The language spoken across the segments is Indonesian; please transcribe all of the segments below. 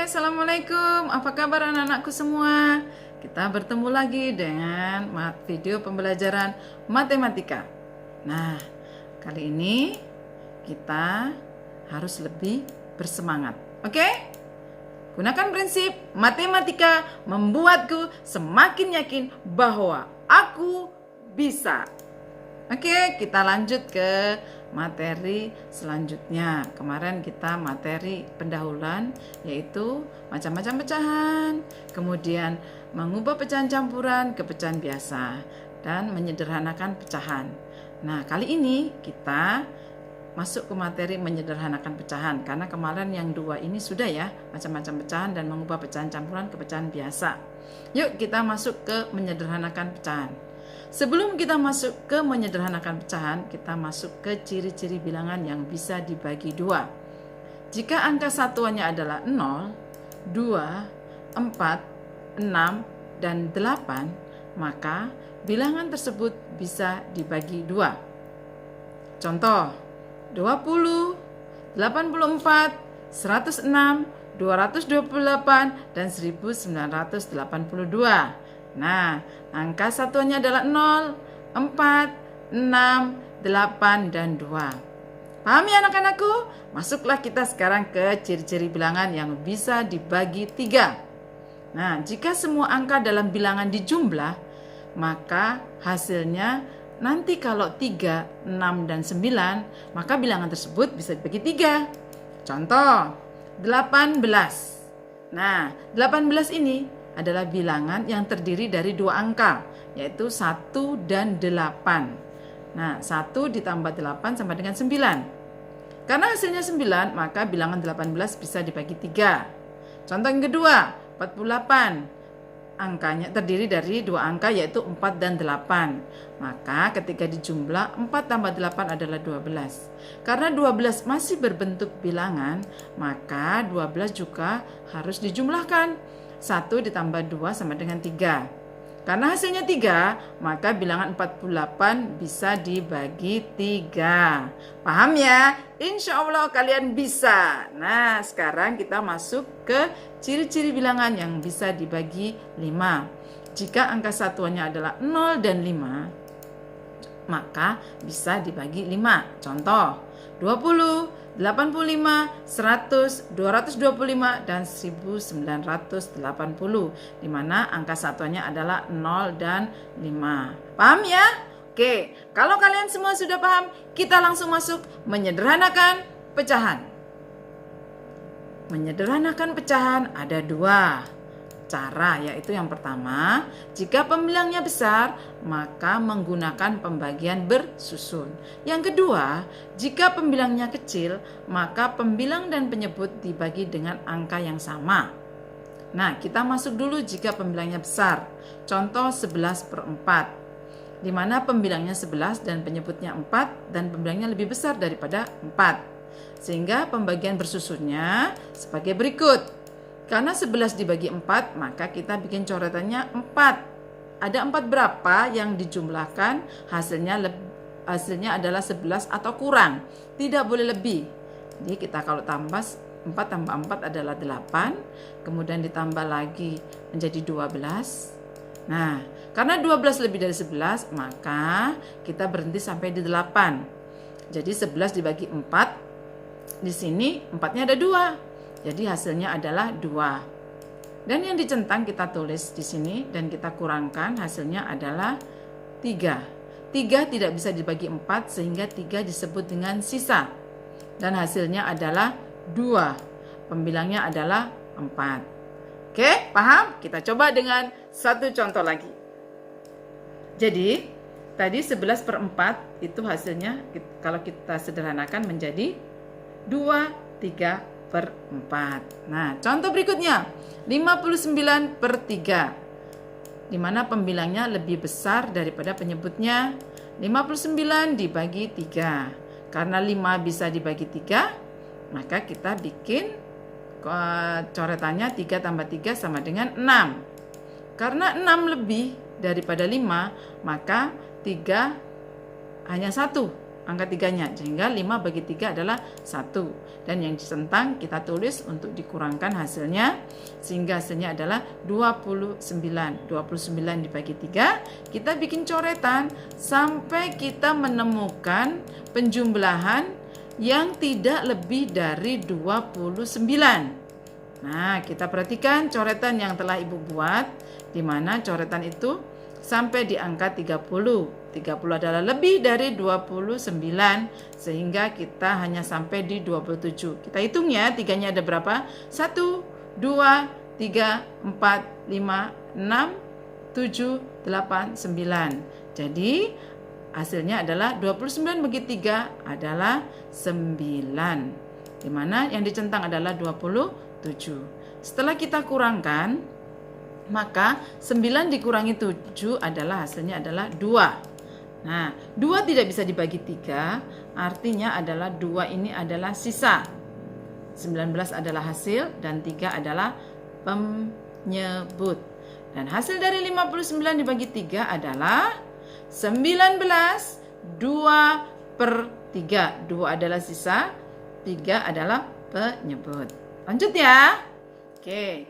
Hai, Assalamualaikum. Apa kabar anak-anakku semua? Kita bertemu lagi dengan video pembelajaran matematika. Nah, kali ini kita harus lebih bersemangat. Oke? Gunakan prinsip matematika membuatku semakin yakin bahwa aku bisa. Oke, kita lanjut ke materi selanjutnya. Kemarin kita materi pendahuluan, yaitu macam-macam pecahan, kemudian mengubah pecahan campuran ke pecahan biasa, dan menyederhanakan pecahan. Nah, kali ini kita masuk ke materi menyederhanakan pecahan, karena kemarin yang dua ini sudah ya, macam-macam pecahan dan mengubah pecahan campuran ke pecahan biasa. Yuk kita masuk ke menyederhanakan pecahan. Sebelum kita masuk ke menyederhanakan pecahan, kita masuk ke ciri-ciri bilangan yang bisa dibagi dua. Jika angka satuannya adalah 0, 2, 4, 6, dan 8, maka bilangan tersebut bisa dibagi dua. Contoh, 20, 84, 106, 228, dan 1982. Nah, angka satuannya adalah 0, 4, 6, 8, dan 2. Paham ya anak-anakku? Masuklah kita sekarang ke ciri-ciri bilangan yang bisa dibagi 3. Nah, jika semua angka dalam bilangan dijumlah, maka hasilnya nanti kalau 3, 6, dan 9, maka bilangan tersebut bisa dibagi 3. Contoh, 18. Nah, 18 ini adalah bilangan yang terdiri dari dua angka, yaitu 1 dan 8. Nah, 1 ditambah 8 sama dengan 9. Karena hasilnya 9, maka bilangan 18 bisa dibagi 3. Contoh yang kedua, 48. Angkanya terdiri dari dua angka, yaitu 4 dan 8. Maka ketika dijumlah, 4 tambah 8 adalah 12. Karena 12 masih berbentuk bilangan, maka 12 juga harus dijumlahkan. 1 ditambah 2 sama dengan 3. Karena hasilnya 3, maka bilangan 48 bisa dibagi 3. Paham ya? Insya Allah kalian bisa. Nah, sekarang kita masuk ke ciri-ciri bilangan yang bisa dibagi 5. Jika angka satuannya adalah 0 dan 5, maka bisa dibagi 5. Contoh, 20, 85, 100, 225, dan 1980, di mana angka satuannya adalah 0 dan 5. Paham ya? Oke, kalau kalian semua sudah paham, kita langsung masuk menyederhanakan pecahan. Menyederhanakan pecahan ada dua cara, yaitu yang pertama, jika pembilangnya besar, maka menggunakan pembagian bersusun. Yang kedua, jika pembilangnya kecil, maka pembilang dan penyebut dibagi dengan angka yang sama. Nah, kita masuk dulu jika pembilangnya besar. Contoh 11/4, di mana pembilangnya 11 dan penyebutnya 4, dan pembilangnya lebih besar daripada 4. Sehingga pembagian bersusunnya sebagai berikut. Karena 11 dibagi 4, maka kita bikin coretannya 4. Ada 4 berapa yang dijumlahkan, hasilnya adalah 11 atau kurang. Tidak boleh lebih. Jadi kita kalau tambah 4 tambah 4 adalah 8. Kemudian ditambah lagi menjadi 12. Nah, karena 12 lebih dari 11, maka kita berhenti sampai di 8. Jadi 11 dibagi 4. Di sini 4-nya ada 2. Jadi hasilnya adalah 2. Dan yang dicentang kita tulis di sini dan kita kurangkan, hasilnya adalah 3. 3 tidak bisa dibagi 4 sehingga 3 disebut dengan sisa. Dan hasilnya adalah 2. Pembilangnya adalah 4. Oke, paham? Kita coba dengan satu contoh lagi. Jadi, tadi 11/4 itu hasilnya kalau kita sederhanakan menjadi 2/3/4. Nah, contoh berikutnya 59/3, di mana pembilangnya lebih besar daripada penyebutnya. 59 dibagi 3. Karena 5 bisa dibagi 3, maka kita bikin coretannya 3 tambah 3 sama dengan 6. Karena 6 lebih daripada 5, maka 3 hanya 1. angka 3-nya, sehingga 5 bagi 3 adalah 1. Dan yang dicentang kita tulis untuk dikurangkan hasilnya, sehingga hasilnya adalah 29. 29 dibagi 3, kita bikin coretan sampai kita menemukan penjumlahan yang tidak lebih dari 29. Nah, kita perhatikan coretan yang telah Ibu buat, di mana coretan itu sampai di angka 30. 30 adalah lebih dari 29, sehingga kita hanya sampai di 27. Kita hitung ya, 3-nya ada berapa? 1, 2, 3, 4, 5, 6, 7, 8, 9. Jadi hasilnya adalah 29 bagi 3 adalah 9. Di mana yang dicentang adalah 27. Setelah kita kurangkan, maka 9 dikurangi 7 adalah hasilnya adalah 2. Nah, 2 tidak bisa dibagi 3, artinya adalah 2 ini adalah sisa. 19 adalah hasil dan 3 adalah penyebut. Dan hasil dari 59 dibagi 3 adalah 19, 2/3. 2 adalah sisa, 3 adalah penyebut. Lanjut ya. Oke.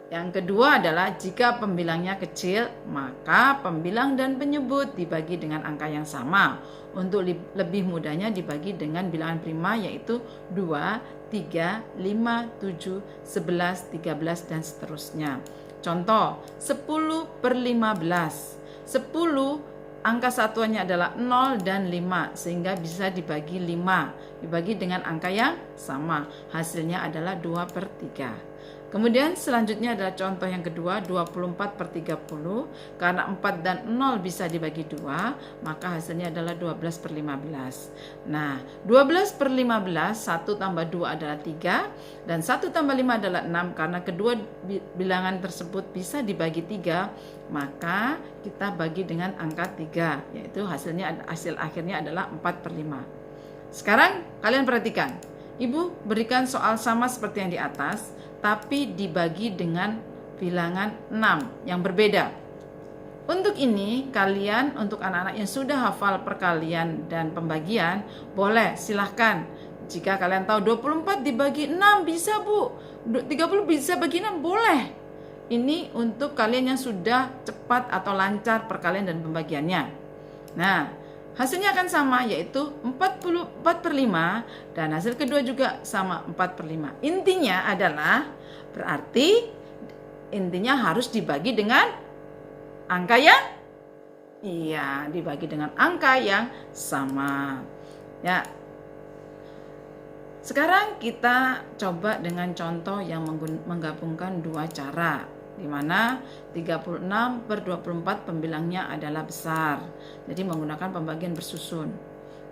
Yang kedua adalah jika pembilangnya kecil, maka pembilang dan penyebut dibagi dengan angka yang sama. Untuk lebih mudahnya dibagi dengan bilangan prima, yaitu 2, 3, 5, 7, 11, 13, dan seterusnya. Contoh, 10/15. 10 angka satuannya adalah 0 dan 5, sehingga bisa dibagi 5. Dibagi dengan angka yang sama. Hasilnya adalah 2/3. Kemudian selanjutnya adalah contoh yang kedua, 24/30. Karena 4 dan 0 bisa dibagi 2, maka hasilnya adalah 12/15. Nah, 12/15, 1 tambah 2 adalah 3, dan 1 tambah 5 adalah 6. Karena kedua bilangan tersebut bisa dibagi 3, maka kita bagi dengan angka 3, yaitu hasil akhirnya adalah 4/5. Sekarang kalian perhatikan, Ibu berikan soal sama seperti yang di atas, tapi dibagi dengan bilangan 6 yang berbeda. Untuk ini, kalian, untuk anak-anak yang sudah hafal perkalian dan pembagian, boleh silahkan. Jika kalian tahu 24 dibagi 6 bisa, Bu. 30 bisa bagi 6, boleh. Ini untuk kalian yang sudah cepat atau lancar perkalian dan pembagiannya. Nah, hasilnya akan sama, yaitu 44/5, dan hasil kedua juga sama 4/5. Intinya adalah berarti harus dibagi dengan angka yang dibagi dengan angka yang sama. Ya. Sekarang kita coba dengan contoh yang menggabungkan dua cara, di mana 36/24 pembilangnya adalah besar. Jadi menggunakan pembagian bersusun.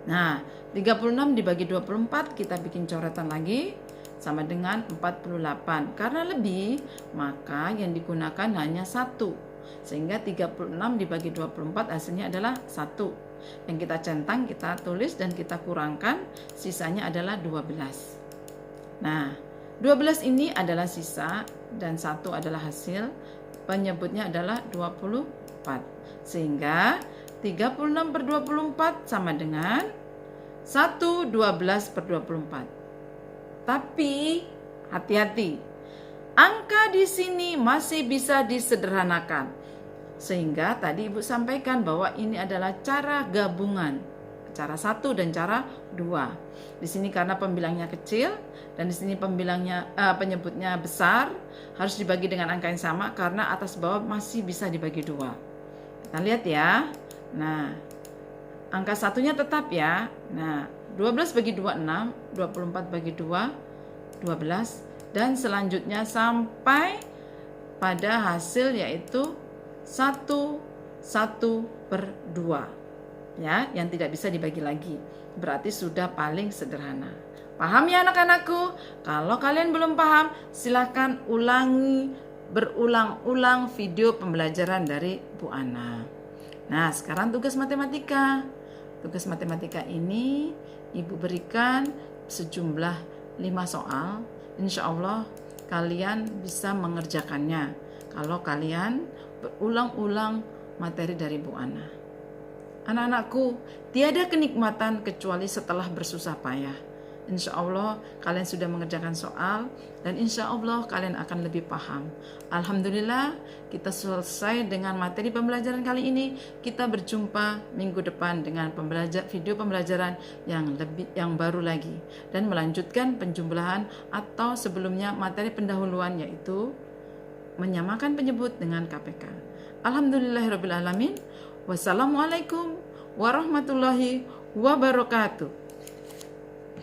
Nah, 36 dibagi 24 kita bikin coretan lagi sama dengan 48. Karena lebih, maka yang digunakan hanya 1. Sehingga 36 dibagi 24 hasilnya adalah 1. Yang kita centang, kita tulis dan kita kurangkan, sisanya adalah 12. Nah, 12 ini adalah sisa dan 1 adalah hasil. Penyebutnya adalah 24. Sehingga 36/24 sama dengan 1/12/24. Tapi hati-hati. Angka di sini masih bisa disederhanakan. Sehingga tadi Ibu sampaikan bahwa ini adalah cara gabungan. Cara 1 dan cara 2. Di sini karena pembilangnya kecil dan di sini penyebutnya besar, harus dibagi dengan angka yang sama karena atas bawah masih bisa dibagi 2. Kita lihat ya. Nah, angka satunya tetap ya. Nah, 12 bagi 2 6, 24 bagi 2 12, dan selanjutnya sampai pada hasil yaitu 1/2. Ya, yang tidak bisa dibagi lagi. Berarti sudah paling sederhana. Paham ya anak-anakku? Kalau kalian belum paham, silakan ulangi berulang-ulang video pembelajaran dari Bu Ana. Nah, sekarang tugas matematika. Tugas matematika ini Ibu berikan sejumlah 5 soal. Insya Allah kalian bisa mengerjakannya kalau kalian berulang-ulang materi dari Bu Ana. Anak-anakku, tiada kenikmatan kecuali setelah bersusah payah. Insya Allah kalian sudah mengerjakan soal dan insya Allah kalian akan lebih paham. Alhamdulillah kita selesai dengan materi pembelajaran kali ini. Kita berjumpa minggu depan dengan video pembelajaran yang baru lagi dan melanjutkan penjumlahan atau sebelumnya materi pendahuluan, yaitu menyamakan penyebut dengan KPK. Alhamdulillahirabbil alamin. Wassalamualaikum warahmatullahi wabarakatuh.